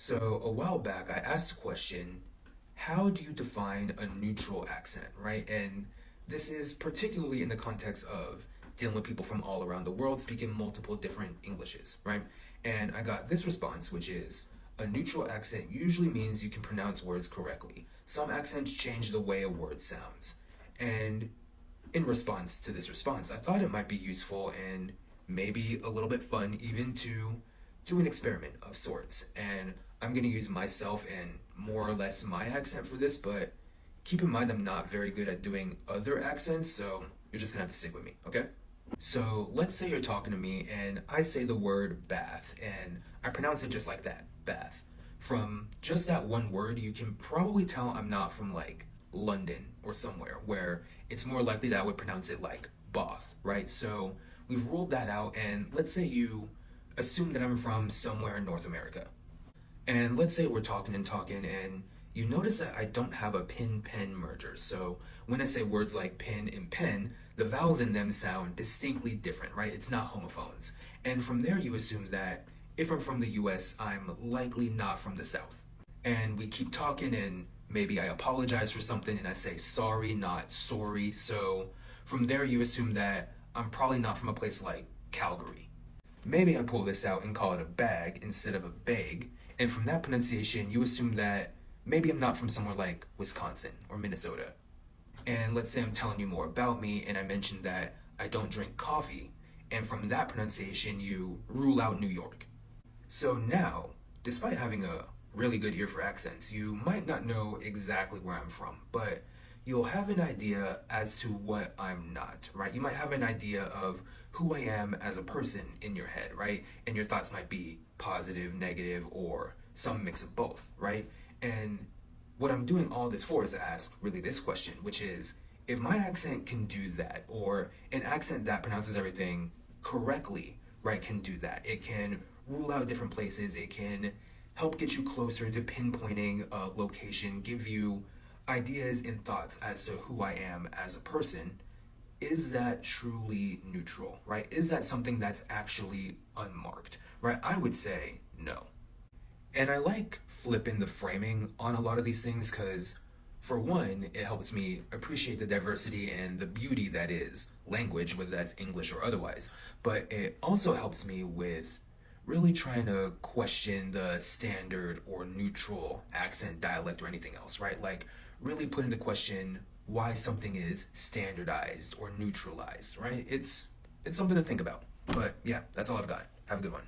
So a while back, I asked the question, how do you define a neutral accent, right? And this is particularly in the context of dealing with people from all around the world speaking multiple different Englishes, right? And I got this response, which is a neutral accent usually means you can pronounce words correctly. Some accents change the way a word sounds. And in response to this response, I thought it might be useful and maybe a little bit fun even to do an experiment of sorts. And I'm going to use myself and more or less my accent for this, but keep in mind I'm not very good at doing other accents, so you're just going to have to stick with me, okay? So let's say you're talking to me and I say the word bath and I pronounce it just like that, bath. From just that one word, you can probably tell I'm not from like London or somewhere where it's more likely that I would pronounce it like Bath, right? So we've ruled that out, and let's say you assume that I'm from somewhere in North America. And let's say we're talking and talking, and you notice that I don't have a pin-pen merger. So when I say words like pin and pen, the vowels in them sound distinctly different, right? It's not homophones. And from there, you assume that if I'm from the US, I'm likely not from the South. And we keep talking, and maybe I apologize for something and I say sorry, not sorry. So from there, you assume that I'm probably not from a place like Calgary. Maybe I pull this out and call it a bag instead of a bag, and from that pronunciation, you assume that maybe I'm not from somewhere like Wisconsin or Minnesota. And let's say I'm telling you more about me, and I mentioned that I don't drink coffee, and from that pronunciation, you rule out New York. So now, despite having a really good ear for accents, you might not know exactly where I'm from, but you'll have an idea as to what I'm not, right? You might have an idea of who I am as a person in your head, right? And your thoughts might be positive, negative, or some mix of both, right? And what I'm doing all this for is to ask really this question, which is, if my accent can do that, or an accent that pronounces everything correctly, right, can do that. It can rule out different places. It can help get you closer to pinpointing a location, give you ideas and thoughts as to who I am as a person. Is that truly neutral, right? Is that something that's actually unmarked, right? I would say no. And I like flipping the framing on a lot of these things because, for one, it helps me appreciate the diversity and the beauty that is language, whether that's English or otherwise. But it also helps me with really trying to question the standard or neutral accent, dialect, or anything else, right? Like really put into question why something is standardized or neutralized, right? It's something to think about. But yeah, that's all I've got. Have a good one.